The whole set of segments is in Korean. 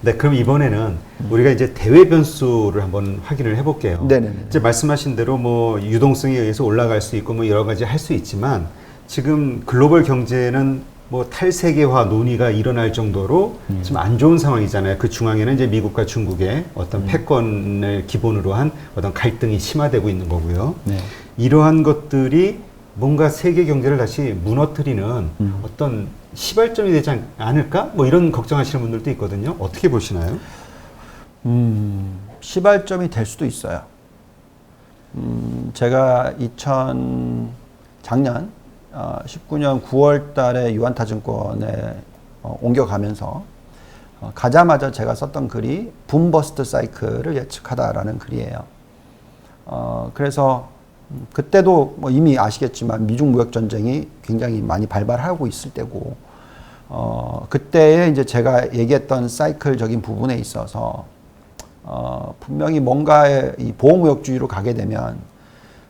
네, 그럼 이번에는 우리가 이제 대외 변수를 한번 확인을 해볼게요. 네네네. 이제 말씀하신 대로 뭐 유동성에 의해서 올라갈 수 있고 뭐 여러 가지 할 수 있지만 지금 글로벌 경제는 뭐 탈세계화 논의가 일어날 정도로 좀 안 좋은 상황이잖아요. 그 중앙에는 이제 미국과 중국의 어떤 패권을 기본으로 한 어떤 갈등이 심화되고 있는 거고요. 네. 이러한 것들이 뭔가 세계 경제를 다시 무너뜨리는 어떤 시발점이 되지 않을까? 뭐 이런 걱정하시는 분들도 있거든요. 어떻게 보시나요? 시발점이 될 수도 있어요. 제가 작년 19년 9월 달에 유안타증권에 옮겨가면서 가자마자 제가 썼던 글이 붐버스트 사이클을 예측하다라는 글이에요. 그래서 그때도 뭐 이미 아시겠지만 미중 무역 전쟁이 굉장히 많이 발발하고 있을 때고, 그때에 이제 제가 얘기했던 사이클적인 부분에 있어서 분명히 뭔가의 이 보호무역주의로 가게 되면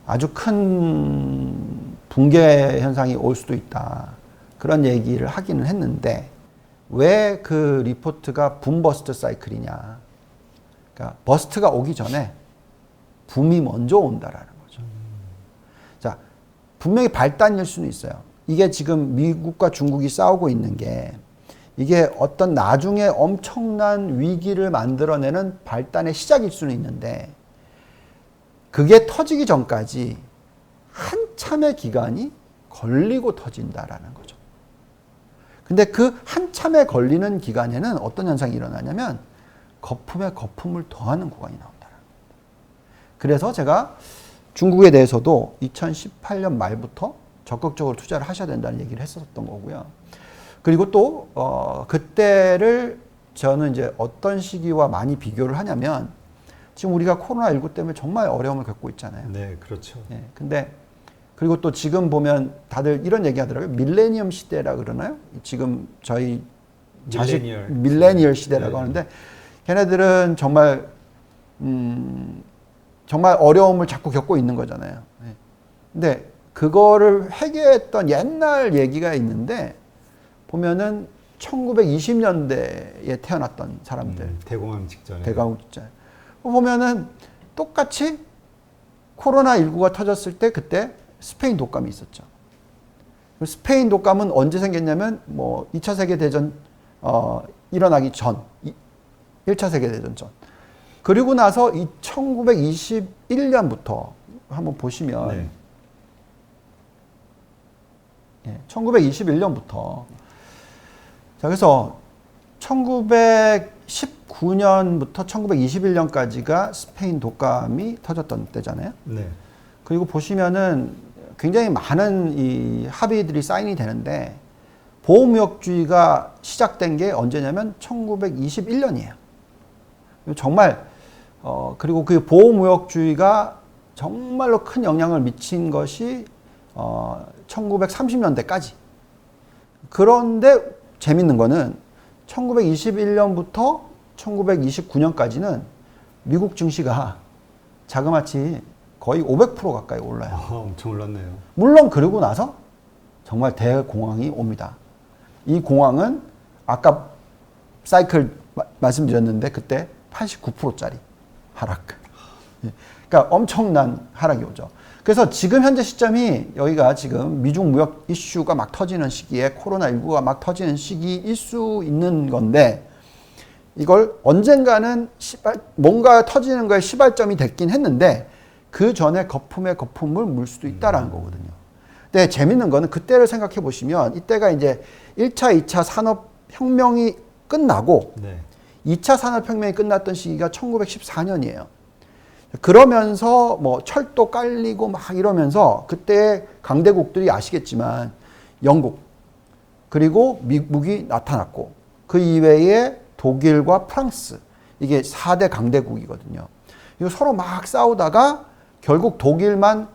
아주 큰 붕괴 현상이 올 수도 있다. 그런 얘기를 하기는 했는데 왜 그 리포트가 붐버스트 사이클이냐? 그러니까 버스트가 오기 전에 붐이 먼저 온다라는 거죠. 자, 분명히 발단일 수는 있어요. 이게 지금 미국과 중국이 싸우고 있는 게 이게 어떤 나중에 엄청난 위기를 만들어내는 발단의 시작일 수는 있는데 그게 터지기 전까지 한참의 기간이 걸리고 터진다라는 거죠. 근데 그 한참에 걸리는 기간에는 어떤 현상이 일어나냐면 거품에 거품을 더하는 구간이 나온다라는 겁니다. 그래서 제가 중국에 대해서도 2018년 말부터 적극적으로 투자를 하셔야 된다는 얘기를 했었던 거고요. 그리고 또 그때를 저는 이제 어떤 시기와 많이 비교를 하냐면 지금 우리가 코로나19 때문에 정말 어려움을 겪고 있잖아요. 네, 그렇죠. 네, 근데 그리고 또 지금 보면 다들 이런 얘기 하더라고요. 밀레니엄 시대라 그러나요? 지금 저희 밀레니얼 시대라고 네. 하는데 걔네들은 정말 정말 어려움을 자꾸 겪고 있는 거잖아요. 네. 근데 그거를 회개했던 옛날 얘기가 있는데 보면은 1920년대에 태어났던 사람들. 대공황 직전에. 대공황 직전. 보면은 똑같이 코로나19가 터졌을 때 그때 스페인 독감이 있었죠. 스페인 독감은 언제 생겼냐면 뭐 2차 세계대전 일어나기 전, 1차 세계대전 전. 그리고 나서 1921년부터 한번 보시면 네. 1921년부터 자 그래서 1919년부터 1921년까지가 스페인 독감이 터졌던 때잖아요. 네. 그리고 보시면은 굉장히 많은 이 합의들이 사인이 되는데 보호무역주의가 시작된 게 언제냐면 1921년이에요. 정말 그리고 그 보호무역주의가 정말로 큰 영향을 미친 것이 1930년대까지. 그런데 재밌는 거는 1921년부터 1929년까지는 미국 증시가 자그마치 거의 500% 가까이 올라요. 엄청 올랐네요. 물론 그러고 나서 정말 대공황이 옵니다. 이 공황은 아까 사이클 말씀드렸는데 그때 89%짜리 하락. 그러니까 엄청난 하락이 오죠. 그래서 지금 현재 시점이 여기가 지금 미중 무역 이슈가 막 터지는 시기에 코로나19가 막 터지는 시기일 수 있는 건데 이걸 언젠가는 뭔가 터지는 거에 시발점이 됐긴 했는데 그 전에 거품에 거품을 물 수도 있다라는 거거든요. 근데 재밌는 거는 그때를 생각해 보시면 이때가 이제 1차, 2차 산업혁명이 끝나고 네. 2차 산업혁명이 끝났던 시기가 1914년이에요. 그러면서 뭐 철도 깔리고 막 이러면서 그때 강대국들이 아시겠지만 영국 그리고 미국이 나타났고 그 이외에 독일과 프랑스 이게 4대 강대국이거든요. 이거 서로 막 싸우다가 결국 독일만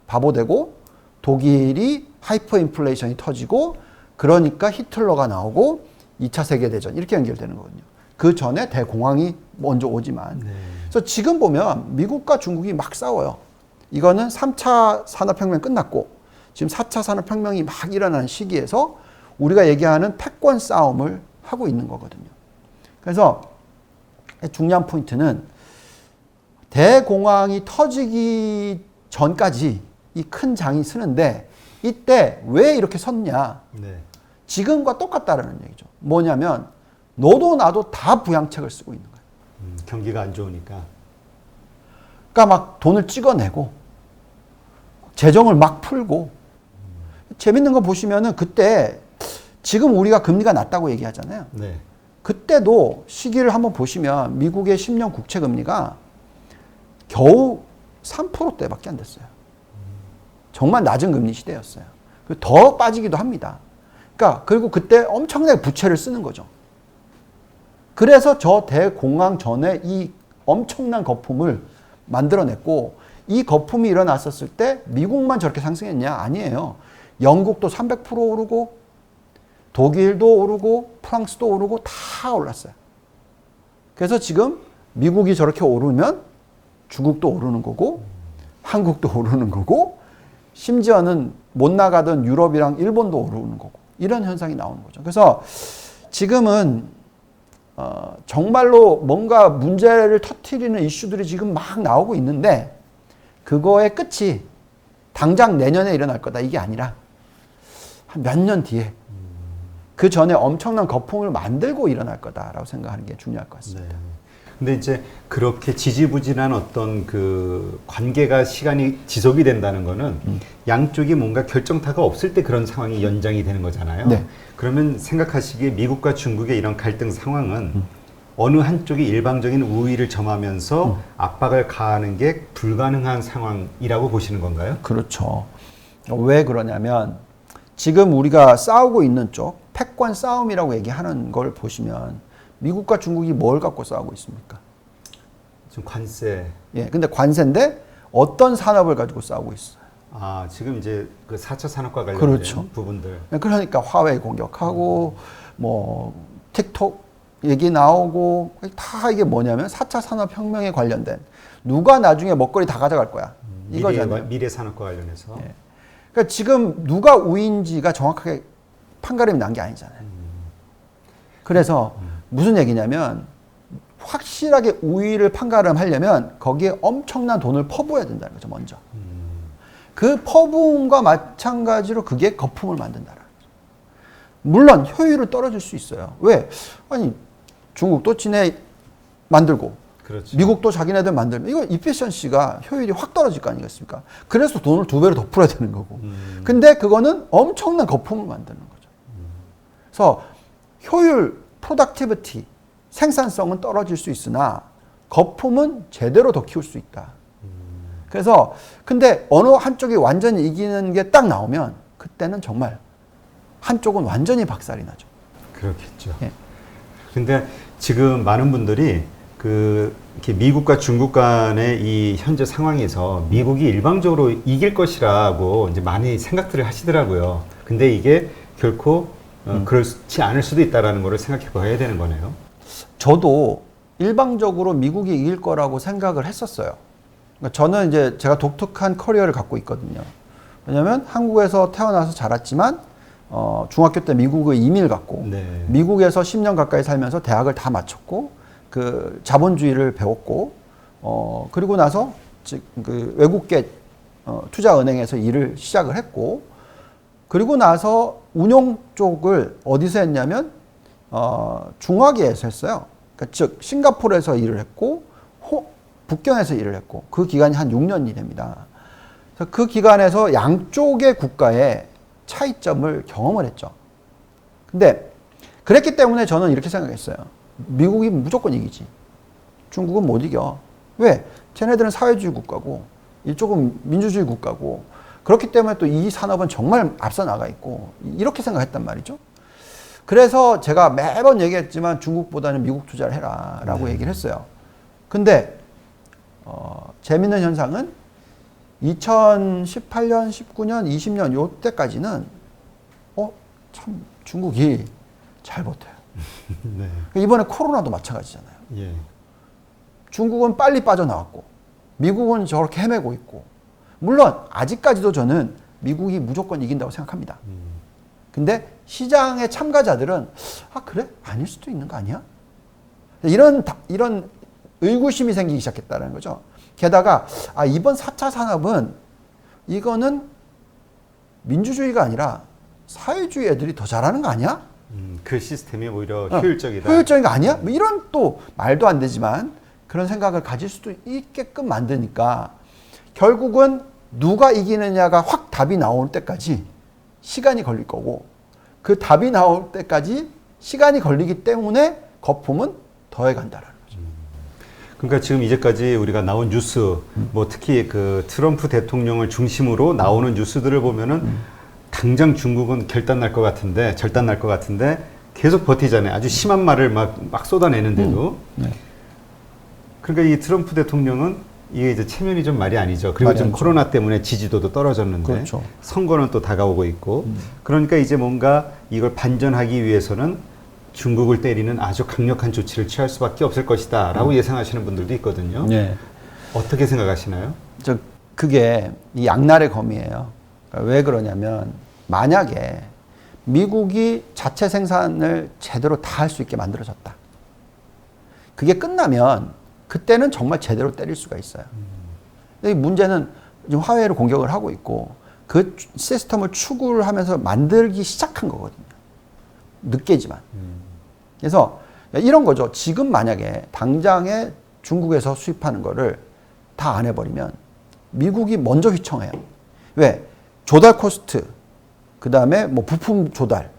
바보되고 독일이 하이퍼 인플레이션이 터지고 그러니까 히틀러가 나오고 2차 세계대전 이렇게 연결되는 거거든요. 그 전에 대공황이 먼저 오지만 네. 그래서 지금 보면 미국과 중국이 막 싸워요. 이거는 3차 산업혁명 끝났고 지금 4차 산업혁명이 막 일어나는 시기에서 우리가 얘기하는 패권 싸움을 하고 있는 거거든요. 그래서 중요한 포인트는 대공황이 터지기 전까지 이 큰 장이 서는데 이때 왜 이렇게 섰냐? 네. 지금과 똑같다라는 얘기죠. 뭐냐면 너도 나도 다 부양책을 쓰고 있는 거예요. 경기가 안 좋으니까. 그러니까 막 돈을 찍어내고 재정을 막 풀고 재밌는 거 보시면은 그때 지금 우리가 금리가 낮다고 얘기하잖아요. 네. 그때도 시기를 한번 보시면 미국의 10년 국채 금리가 겨우 3%대밖에 안 됐어요. 정말 낮은 금리 시대였어요. 더 빠지기도 합니다. 그러니까 그리고 그때 엄청나게 부채를 쓰는 거죠. 그래서 저 대공황 전에 이 엄청난 거품을 만들어냈고 이 거품이 일어났었을 때 미국만 저렇게 상승했냐? 아니에요. 영국도 300% 오르고 독일도 오르고 프랑스도 오르고 다 올랐어요. 그래서 지금 미국이 저렇게 오르면 중국도 오르는 거고 한국도 오르는 거고 심지어는 못 나가던 유럽이랑 일본도 오르는 거고 이런 현상이 나오는 거죠. 그래서 지금은 정말로 뭔가 문제를 터뜨리는 이슈들이 지금 막 나오고 있는데 그거의 끝이 당장 내년에 일어날 거다 이게 아니라 한 몇 년 뒤에 그 전에 엄청난 거품을 만들고 일어날 거다라고 생각하는 게 중요할 것 같습니다. 네. 근데 이제 그렇게 지지부진한 어떤 그 관계가 시간이 지속이 된다는 거는 양쪽이 뭔가 결정타가 없을 때 그런 상황이 연장이 되는 거잖아요. 네. 그러면 생각하시기에 미국과 중국의 이런 갈등 상황은 어느 한쪽이 일방적인 우위를 점하면서 압박을 가하는 게 불가능한 상황이라고 보시는 건가요? 그렇죠. 왜 그러냐면 지금 우리가 싸우고 있는 쪽 패권 싸움이라고 얘기하는 걸 보시면 미국과 중국이 뭘 갖고 싸우고 있습니까? 지금 관세. 예, 근데 관세인데 어떤 산업을 가지고 싸우고 있어요? 아, 지금 이제 그 4차 산업과 관련된 그렇죠. 부분들. 그러니까 화웨이 공격하고 뭐 틱톡 얘기 나오고 다 이게 뭐냐면 4차 산업혁명에 관련된 누가 나중에 먹거리 다 가져갈 거야. 이거잖아요. 미래 산업과 관련해서. 예. 그러니까 지금 누가 우위인지가 정확하게 판가름이 난 게 아니잖아요. 그래서 무슨 얘기냐면 확실하게 우위를 판가름하려면 거기에 엄청난 돈을 퍼부어야 된다는 거죠, 먼저. 그 퍼부음과 마찬가지로 그게 거품을 만든다는 거죠. 물론 효율은 떨어질 수 있어요. 왜? 아니 중국도 지네 만들고 그렇죠. 미국도 자기네들 만들면 이거 이피션시가 효율이 확 떨어질 거 아니겠습니까? 그래서 돈을 2배로 더 풀어야 되는 거고. 근데 그거는 엄청난 거품을 만드는 거죠. 그래서 효율, 프로덕티비티, 생산성은 떨어질 수 있으나 거품은 제대로 더 키울 수 있다. 그래서 근데 어느 한쪽이 완전히 이기는 게 딱 나오면 그때는 정말 한쪽은 완전히 박살이 나죠. 그렇겠죠. 예. 근데 지금 많은 분들이 이렇게 미국과 중국 간의 이 현재 상황에서 미국이 일방적으로 이길 것이라고 이제 많이 생각들을 하시더라고요. 근데 이게 결코 그렇지 않을 수도 있다라는 거를 생각해 봐야 되는 거네요. 저도 일방적으로 미국이 이길 거라고 생각을 했었어요. 그러니까 저는 이제 제가 독특한 커리어를 갖고 있거든요. 왜냐하면 한국에서 태어나서 자랐지만 중학교 때 미국의 이민을 갔고 네. 미국에서 10년 가까이 살면서 대학을 다 마쳤고 그 자본주의를 배웠고 그리고 나서 그 외국계 투자은행에서 일을 시작을 했고 그리고 나서 운용 쪽을 어디서 했냐면 중화기에서 했어요. 그러니까 즉 싱가포르에서 일을 했고 북경에서 일을 했고 그 기간이 한 6년이 됩니다. 그래서 그 기간에서 양쪽의 국가의 차이점을 경험을 했죠. 근데 그랬기 때문에 저는 이렇게 생각했어요. 미국이 무조건 이기지. 중국은 못 이겨. 왜? 쟤네들은 사회주의 국가고 이쪽은 민주주의 국가고 그렇기 때문에 또 이 산업은 정말 앞서 나가 있고 이렇게 생각했단 말이죠. 그래서 제가 매번 얘기했지만 중국보다는 미국 투자를 해라 라고 얘기를 했어요. 근데 재밌는 현상은 2018년, 19년, 20년 요때까지는 참 중국이 잘 버텨요. 네. 이번에 코로나도 마찬가지잖아요. 예. 중국은 빨리 빠져나왔고 미국은 저렇게 헤매고 있고 물론 아직까지도 저는 미국이 무조건 이긴다고 생각합니다. 근데 시장의 참가자들은 그래? 아닐 수도 있는 거 아니야? 이런 의구심이 생기기 시작했다는 거죠. 게다가 이번 4차 산업은 이거는 민주주의가 아니라 사회주의 애들이 더 잘하는 거 아니야? 그 시스템이 오히려 효율적이다. 효율적인 거 아니야? 뭐 이런 또 말도 안 되지만 그런 생각을 가질 수도 있게끔 만드니까 결국은 누가 이기느냐가 확 답이 나올 때까지 시간이 걸릴 거고 그 답이 나올 때까지 시간이 걸리기 때문에 거품은 더해간다라는 거죠. 그러니까 지금 이제까지 우리가 나온 뉴스, 뭐 특히 그 트럼프 대통령을 중심으로 나오는 뉴스들을 보면은 당장 중국은 절단 날 것 같은데 계속 버티잖아요. 아주 심한 말을 막 쏟아내는데도. 네. 그러니까 이 트럼프 대통령은 이게 이제 체면이 좀 말이 아니죠. 그리고 지금 코로나 때문에 지지도도 떨어졌는데 그렇죠. 선거는 또 다가오고 있고 그러니까 이제 뭔가 이걸 반전하기 위해서는 중국을 때리는 아주 강력한 조치를 취할 수밖에 없을 것이다 라고 예상하시는 분들도 있거든요. 네. 어떻게 생각하시나요? 그게 이 양날의 검이에요. 그러니까 왜 그러냐면 만약에 미국이 자체 생산을 제대로 다 할 수 있게 만들어졌다. 그게 끝나면 그때는 정말 제대로 때릴 수가 있어요. 근데 문제는 지금 화웨이로 공격을 하고 있고 그 시스템을 추구를 하면서 만들기 시작한 거거든요. 늦게지만. 그래서 이런 거죠. 지금 만약에 당장에 중국에서 수입하는 거를 다 안 해버리면 미국이 먼저 휘청해요. 왜? 조달 코스트, 그 다음에 뭐 부품 조달,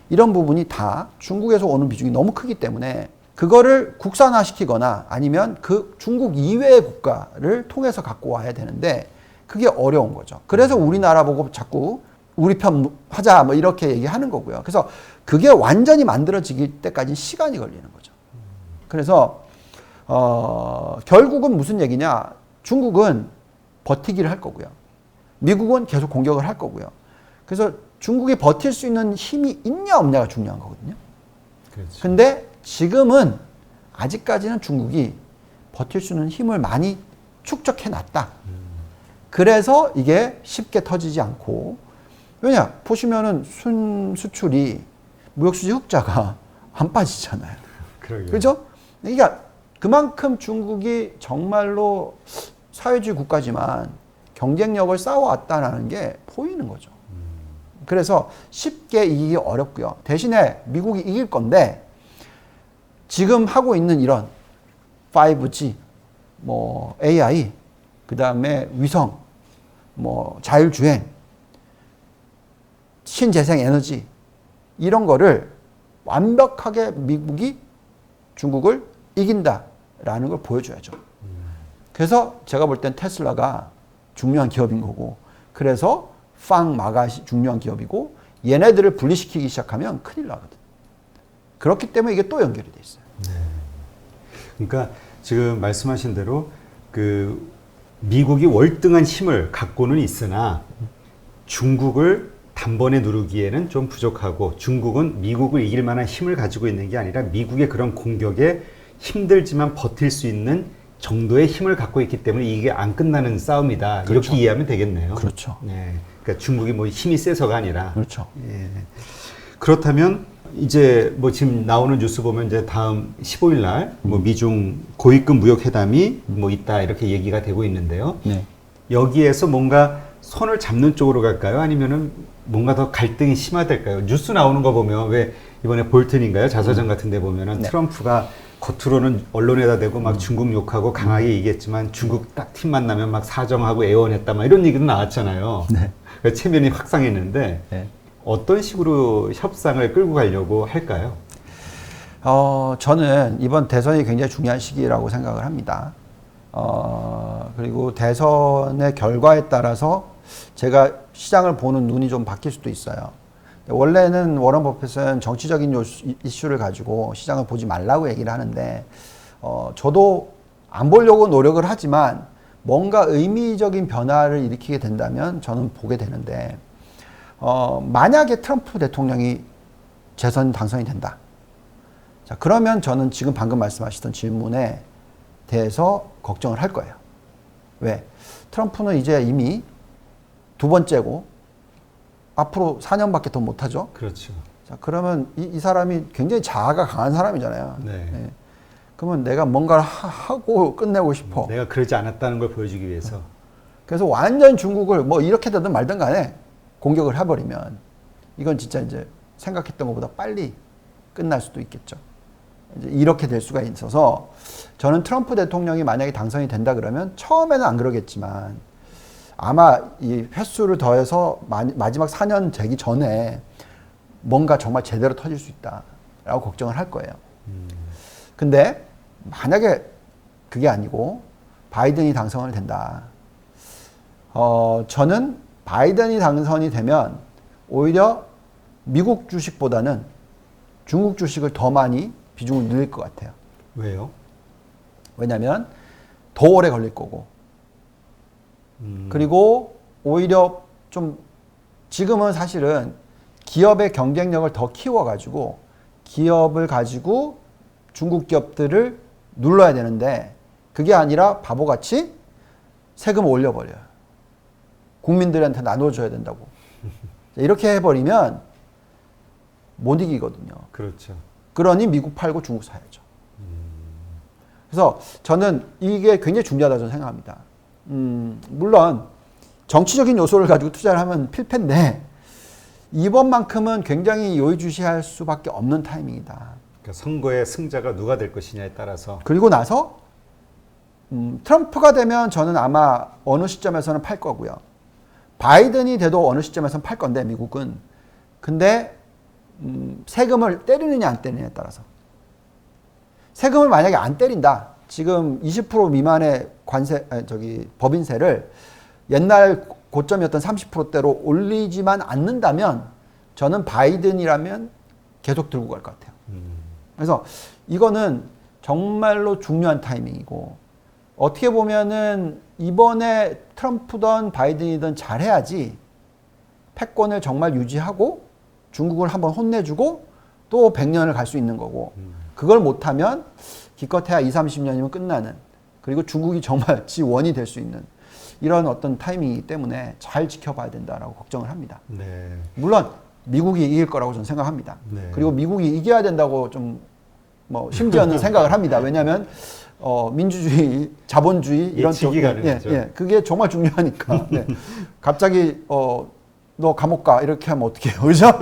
이런 부분이 다 중국에서 오는 비중이 너무 크기 때문에 그거를 국산화시키거나 아니면 그 중국 이외의 국가를 통해서 갖고 와야 되는데 그게 어려운 거죠. 그래서 우리나라 보고 자꾸 우리 편 하자 뭐 이렇게 얘기하는 거고요. 그래서 그게 완전히 만들어지기 때까지 시간이 걸리는 거죠. 그래서 결국은 무슨 얘기냐? 중국은 버티기를 할 거고요. 미국은 계속 공격을 할 거고요. 그래서 중국이 버틸 수 있는 힘이 있냐 없냐가 중요한 거거든요. 그렇죠. 근데 지금은 아직까지는 중국이 버틸 수 있는 힘을 많이 축적해 놨다. 그래서 이게 쉽게 터지지 않고, 왜냐? 보시면은 순수출이 무역수지 흑자가 안 빠지잖아요. 그렇죠? 그러니까 그만큼 중국이 정말로 사회주의 국가지만 경쟁력을 쌓아왔다는 게 보이는 거죠. 그래서 쉽게 이기기 어렵고요. 대신에 미국이 이길 건데 지금 하고 있는 이런 5G, 뭐 AI, 그 다음에 위성, 뭐 자율주행, 신재생 에너지 이런 거를 완벽하게 미국이 중국을 이긴다라는 걸 보여줘야죠. 그래서 제가 볼 땐 테슬라가 중요한 기업인 거고, 그래서 마가 중요한 기업이고, 얘네들을 분리시키기 시작하면 큰일 나거든. 그렇기 때문에 이게 또 연결이 돼 있어요. 네. 그러니까 지금 말씀하신 대로 그 미국이 월등한 힘을 갖고는 있으나 중국을 단번에 누르기에는 좀 부족하고, 중국은 미국을 이길 만한 힘을 가지고 있는 게 아니라 미국의 그런 공격에 힘들지만 버틸 수 있는 정도의 힘을 갖고 있기 때문에 이게 안 끝나는 싸움이다. 그렇죠. 이렇게 이해하면 되겠네요. 그렇죠. 네. 그러니까 중국이 뭐 힘이 세서가 아니라. 그렇죠. 예. 그렇다면 이제 뭐 지금 나오는 뉴스 보면 이제 다음 15일 날 뭐 미중 고위급 무역 회담이 뭐 있다 이렇게 얘기가 되고 있는데요. 네. 여기에서 뭔가 손을 잡는 쪽으로 갈까요? 아니면은 뭔가 더 갈등이 심화될까요? 뉴스 나오는 거 보면 왜 이번에 볼튼인가요? 자서전 같은 데 보면은 네. 트럼프가 겉으로는 언론에다 대고 막 중국 욕하고 강하게 얘기했지만 중국 딱 팀 만나면 막 사정하고 애원했다 막 이런 얘기도 나왔잖아요. 네. 그러니까 체면이 확상했는데 네. 어떤 식으로 협상을 끌고 가려고 할까요? 저는 이번 대선이 굉장히 중요한 시기라고 생각을 합니다. 그리고 대선의 결과에 따라서 제가 시장을 보는 눈이 좀 바뀔 수도 있어요. 원래는 워런 버핏은 정치적인 이슈를 가지고 시장을 보지 말라고 얘기를 하는데, 저도 안 보려고 노력을 하지만 뭔가 의미적인 변화를 일으키게 된다면 저는 보게 되는데, 만약에 트럼프 대통령이 재선 당선이 된다. 자, 그러면 저는 지금 방금 말씀하셨던 질문에 대해서 걱정을 할 거예요. 왜? 트럼프는 이제 이미 두 번째고 앞으로 4년밖에 더 못하죠. 그렇죠. 자, 그러면 이 사람이 굉장히 자아가 강한 사람이잖아요. 네. 네. 그러면 내가 뭔가를 하고 끝내고 싶어. 내가 그러지 않았다는 걸 보여주기 위해서. 그래서 완전 중국을 뭐 이렇게 되든 말든 간에 공격을 해버리면 이건 진짜 이제 생각했던 것보다 빨리 끝날 수도 있겠죠. 이제 이렇게 될 수가 있어서 저는 트럼프 대통령이 만약에 당선이 된다 그러면 처음에는 안 그러겠지만 아마 이 횟수를 더해서 마지막 4년 되기 전에 뭔가 정말 제대로 터질 수 있다라고 걱정을 할 거예요. 근데 만약에 그게 아니고 바이든이 당선이 된다. 저는 바이든이 당선이 되면 오히려 미국 주식보다는 중국 주식을 더 많이 비중을 늘릴 것 같아요. 왜요? 왜냐하면 더 오래 걸릴 거고 그리고 오히려 좀 지금은 사실은 기업의 경쟁력을 더 키워가지고 기업을 가지고 중국 기업들을 눌러야 되는데 그게 아니라 바보같이 세금을 올려버려요. 국민들한테 나눠줘야 된다고. 이렇게 해버리면 못 이기거든요. 그렇죠. 그러니 미국 팔고 중국 사야죠. 그래서 저는 이게 굉장히 중요하다고 저는 생각합니다. 물론 정치적인 요소를 가지고 투자를 하면 필패인데 이번만큼은 굉장히 요의주시할 수밖에 없는 타이밍이다. 그러니까 선거의 승자가 누가 될 것이냐에 따라서. 그리고 나서 트럼프가 되면 저는 아마 어느 시점에서는 팔 거고요. 바이든이 돼도 어느 시점에서는 팔 건데 미국은. 근데 세금을 때리느냐 안 때리느냐에 따라서. 세금을 만약에 안 때린다. 지금 20% 미만의 법인세를 옛날 고점이었던 30%대로 올리지만 않는다면 저는 바이든이라면 계속 들고 갈 것 같아요. 그래서 이거는 정말로 중요한 타이밍이고 어떻게 보면은 이번에 트럼프든 바이든이든 잘해야지 패권을 정말 유지하고 중국을 한번 혼내주고 또 100년을 갈 수 있는 거고 그걸 못하면 기껏해야 20, 30년이면 끝나는 그리고 중국이 정말 지 원이 될 수 있는 이런 어떤 타이밍이기 때문에 잘 지켜봐야 된다라고 걱정을 합니다. 네. 물론 미국이 이길 거라고 저는 생각합니다. 네. 그리고 미국이 이겨야 된다고 좀 뭐 심지어는 생각을 합니다. 왜냐하면 민주주의, 자본주의 이런 예측이 가능하죠. 그게 정말 중요하니까. 네. 갑자기 너 감옥 가 이렇게 하면 어떻게 해요, 그죠?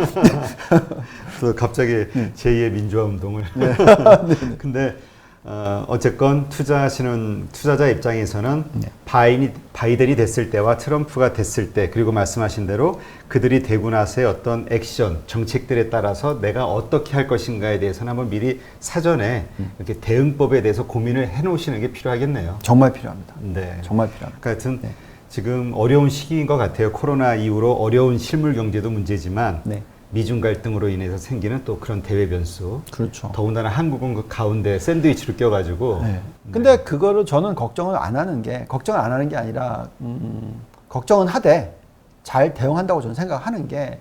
또 갑자기 제2의 민주화 운동을. 네. 근데 어쨌건 투자하시는 투자자 입장에서는 바이든이 됐을 때와 트럼프가 됐을 때 그리고 말씀하신 대로 그들이 되고 나서의 어떤 액션, 정책들에 따라서 내가 어떻게 할 것인가에 대해서는 한번 미리 사전에 이렇게 대응법에 대해서 고민을 해놓으시는 게 필요하겠네요. 정말 필요합니다. 네. 정말 필요합니다. 그러니까 하여튼 지금 어려운 시기인 것 같아요. 코로나 이후로 어려운 실물 경제도 문제지만 네. 미중 갈등으로 인해서 생기는 또 그런 대외 변수. 그렇죠. 더군다나 한국은 그 가운데 샌드위치를 껴가지고. 네. 근데 그거를 저는 걱정을 안 하는 게 아니라 걱정은 하되 잘 대응한다고 저는 생각하는 게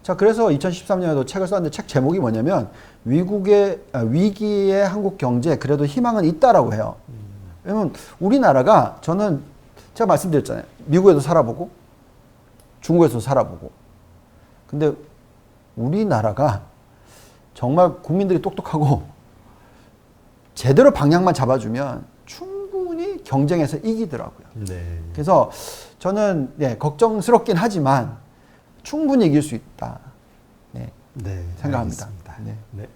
자 그래서 2013년에도 책을 썼는데 책 제목이 뭐냐면 위기의 한국 경제 그래도 희망은 있다라고 해요. 왜냐면 우리나라가 저는 제가 말씀드렸잖아요. 미국에도 살아보고 중국에도 살아보고 근데 우리나라가 정말 국민들이 똑똑하고 제대로 방향만 잡아주면 충분히 경쟁에서 이기더라고요. 네. 그래서 저는 걱정스럽긴 하지만 충분히 이길 수 있다. 네. 생각합니다. 알겠습니다. 네. 네.